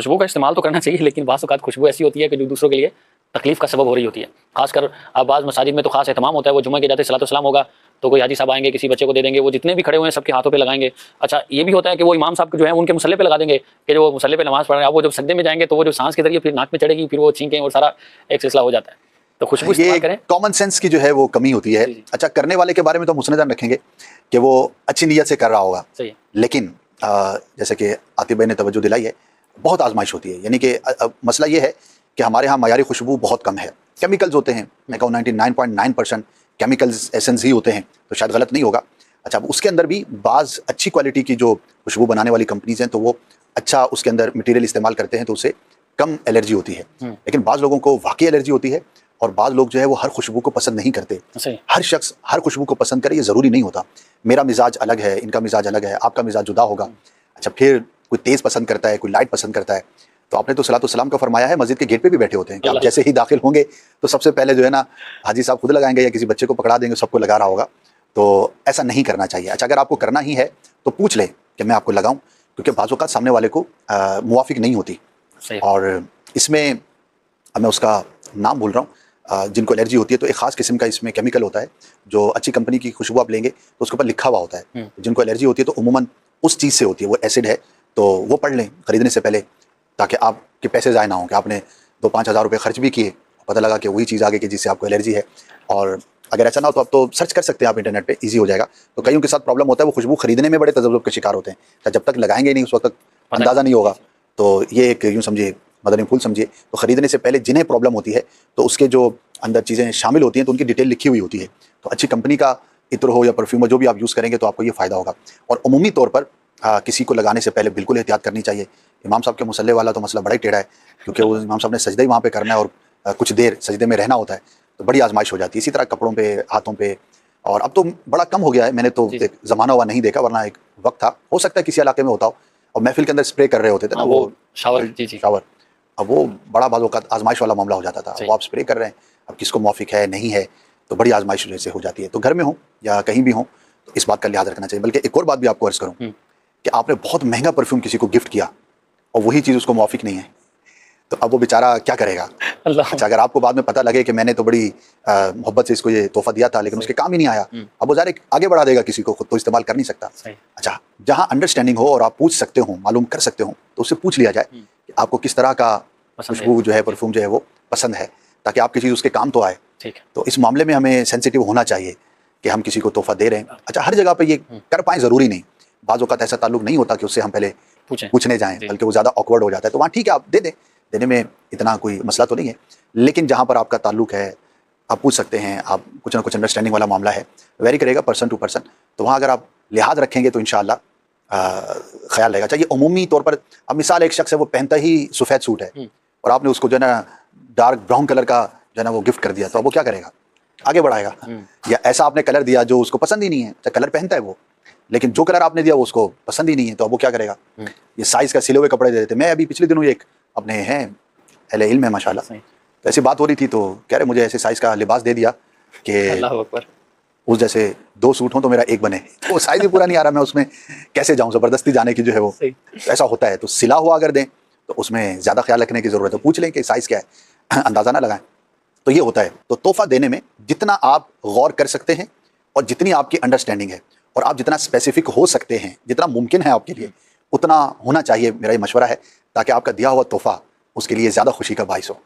खुशबू का इस्तेमाल तो करना चाहिए, लेकिन बाज़ औक़ात खुशबू ऐसी होती है कि जो दूसरों के लिए तकलीफ़ का सबब हो रही होती है। खासकर अब बाज़ मसाजिद में तो खास एहतमाम होता है, वो जुम्मे के जाते सलातो सलाम होगा तो कोई हाजी साहब आएंगे, किसी बच्चे को दे देंगे, वो जितने भी खड़े हुए हैं सबके हाथों पे लगाएंगे। अच्छा, ये भी होता है कि वो इमाम साहब जो है उनके मुसल्ले पे लगा देंगे कि जो मुसल्ले पे नमाज़ पढ़ रहे हैं, अब वो जब सजदे में जाएंगे तो वो जो सांस के जरिए फिर नाक में चढ़ेगी, फिर वो छींकें और सारा एक सिलसिला हो जाता है। तो खुशबू ये इस्तेमाल करें। कॉमन सेंस की जो है वो कमी होती है। अच्छा, करने वाले के बारे में तो हम हुस्न ज़न रखेंगे कि वो अच्छी नीयत से कर रहा होगा, सही है। लेकिन जैसे कि आतिफ भाई ने तवज्जो दिलाई है, बहुत आजमाइश होती है। यानी कि मसला ये है कि हमारे यहाँ मयारी खुशबू बहुत कम है। केमिकल्स होते हैं, मैं कहूँ 99.9% केमिकल्स एसेंस ही होते हैं, तो शायद गलत नहीं होगा। अच्छा, अब उसके अंदर भी बाज़ अच्छी क्वालिटी की जो खुशबू बनाने वाली कंपनीज़ हैं तो वो अच्छा उसके अंदर मटेरियल इस्तेमाल करते हैं, तो उससे कम एलर्जी होती है। लेकिन बाज़ लोगों को वाकई एलर्जी होती है और बाज़ लोग जो है वो हर खुशबू को पसंद नहीं करते। हर शख्स हर खुशबू को पसंद करे ये ज़रूरी नहीं होता। मेरा मिजाज अलग है, इनका मिजाज अलग है, आपका मिजाज जुदा होगा। अच्छा, फिर कोई तेज़ पसंद करता है, कोई लाइट पसंद करता है। तो आपने तो सलातो सलाम का फरमाया है, मस्जिद के गेट पे भी बैठे होते हैं कि आप जैसे ही दाखिल होंगे तो सबसे पहले जो है ना हाजी साहब खुद लगाएंगे या किसी बच्चे को पकड़ा देंगे, सबको लगा रहा होगा। तो ऐसा नहीं करना चाहिए। अच्छा, अगर आपको करना ही है तो पूछ लें कि मैं आपको लगाऊं, क्योंकि बाज़ औक़ात सामने वाले को मुवाफ़िक नहीं होती। और इसमें अब मैं उसका नाम भूल रहा हूँ, जिनको एलर्जी होती है तो एक ख़ास किस्म का इसमें केमिकल होता है, जो अच्छी कंपनी की खुशबू आप लेंगे तो उसके ऊपर लिखा हुआ होता है। जिनको एलर्जी होती है तो उमूमन उस चीज़ से होती है, वो एसिड है, तो वो पढ़ लें ख़रीदने से पहले, ताकि आपके पैसे ज़ाय ना हों कि आपने 2-5 हज़ार रुपये खर्च भी किए, पता लगा कि वही चीज़ आ गई कि जिससे आपको एलर्जी है। और अगर ऐसा ना हो तो आप तो सर्च कर सकते हैं आप इंटरनेट पे, ईज़ी हो जाएगा। तो कईयों के साथ प्रॉब्लम होता है, वो खुशबू खरीदने में बड़े तज़ब्ज़ुब के शिकार होते हैं। तो जब तक लगाएंगे नहीं उस वक्त तक अंदाज़ा नहीं होगा। तो ये एक यूँ समझिए मदनी फूल समझिए। तो ख़रीदने से पहले जिन्हें प्रॉब्लम होती है तो उसके जो अंदर चीज़ें शामिल होती हैं तो उनकी डिटेल लिखी हुई होती है। तो अच्छी कंपनी का इत्र हो या परफ्यूम हो, जो भी आप यूज़ करेंगे तो आपको ये फ़ायदा होगा। और उमूमी तौर पर किसी को लगाने से पहले बिल्कुल एहतियात करनी चाहिए। इमाम साहब के मुसल्ले वाला तो मसला बड़ा ही टेढ़ा है, क्योंकि वो इमाम साहब ने सजदा ही वहाँ पे करना है और कुछ देर सजदे में रहना होता है, तो बड़ी आजमाइश हो जाती है। इसी तरह कपड़ों पे, हाथों पे, और अब तो बड़ा कम हो गया है, मैंने तो एक ज़माना हुआ नहीं देखा, वरना एक वक्त था, हो सकता है किसी इलाके में होता हो, और महफिल के अंदर स्प्रे कर रहे होते थे ना वो शावर। अब वो बड़ा बाज़ औक़ात आजमाइश वाला मामला हो जाता था। वो आप स्प्रे कर रहे हैं, अब किसको मौफ़िक है नहीं है, तो बड़ी आजमाइश जैसे हो जाती है। तो घर में हो या कहीं भी हो तो इस बात का लिहाज रखना चाहिए। बल्कि एक और बात भी आपको अर्ज़ करूँ कि आपने बहुत महंगा परफ्यूम किसी को गिफ्ट किया और वही चीज़ उसको मौफ़िक नहीं है, तो अब वो बेचारा क्या करेगा? अच्छा, अगर आपको बाद में पता लगे कि मैंने तो बड़ी मोहब्बत से इसको ये तोहफ़ा दिया था लेकिन उसके काम ही नहीं आया, अब वो ज़ाहिर आगे बढ़ा देगा किसी को, खुद तो इस्तेमाल कर नहीं सकता। अच्छा, जहाँ अंडरस्टैंडिंग हो और आप पूछ सकते हो, मालूम कर सकते हो, तो उससे पूछ लिया जाए कि आपको किस तरह का खुशबू जो है, परफ्यूम जो है वो पसंद है, ताकि आपकी चीज़ उसके काम तो आए। तो इस मामले में हमें सेंसिटिव होना चाहिए कि हम किसी को तोहफ़ा दे रहे हैं। अच्छा, हर जगह पे ये कर पाएँ ज़रूरी नहीं। बाज़ औक़ात ऐसा ताल्लुक़ नहीं होता कि उससे हम पहले पूछने जाएँ, बल्कि वो ज़्यादा ऑकवर्ड हो जाता है। तो वहाँ ठीक है, आप दे दें, देने में इतना कोई मसला तो नहीं है। लेकिन जहाँ पर आपका ताल्लुक़ है, आप पूछ सकते हैं, आप कुछ ना कुछ अंडरस्टैंडिंग वाला मामला है, वेरी करेगा पर्सन टू पर्सन, तो वहाँ अगर आप लिहाज रखेंगे तो इंशाअल्लाह ख्याल रहेगा। अच्छा, ये उमूमी तौर पर, अब मिसाल एक शख्स है वो पहनता ही सफ़ेद सूट है और आपने उसको जो है ना डार्क ब्राउन कलर का जो है ना वो गिफ्ट कर दिया, तो अब वो क्या करेगा? आगे बढ़ाएगा। या ऐसा आपने कलर दिया जो उसको पसंद ही नहीं है, अच्छा कलर पहनता है वो, लेकिन जो कलर आपने दिया वो उसको पसंद ही नहीं है, तो अब वो क्या करेगा? ये साइज़ का सिले हुए कपड़े दे देते। मैं अभी पिछले दिनों एक अपने हैं अहले इल्म है माशाल्लाह, तो ऐसी बात हो रही थी, तो कह रहे मुझे ऐसे साइज़ का लिबास दे दिया कि उस जैसे 2 सूट हों तो मेरा 1 बने, तो साइज़ ही पूरा नहीं आ रहा, मैं उसमें कैसे जाऊँ? ज़बरदस्ती जाने की जो है वो, ऐसा होता है। तो सिला हुआ अगर दें तो उसमें ज़्यादा ख्याल रखने की ज़रूरत है, पूछ लें कि साइज़ क्या है, अंदाज़ा ना लगाएं। तो ये होता है। तो तोहफ़ा देने में जितना आप गौर कर सकते हैं और जितनी आपकी अंडरस्टैंडिंग है और आप जितना स्पेसिफिक हो सकते हैं, जितना मुमकिन है आपके लिए, उतना होना चाहिए, मेरा ये मशवरा है, ताकि आपका दिया हुआ तोहफ़ा उसके लिए ज़्यादा खुशी का बाइस हो।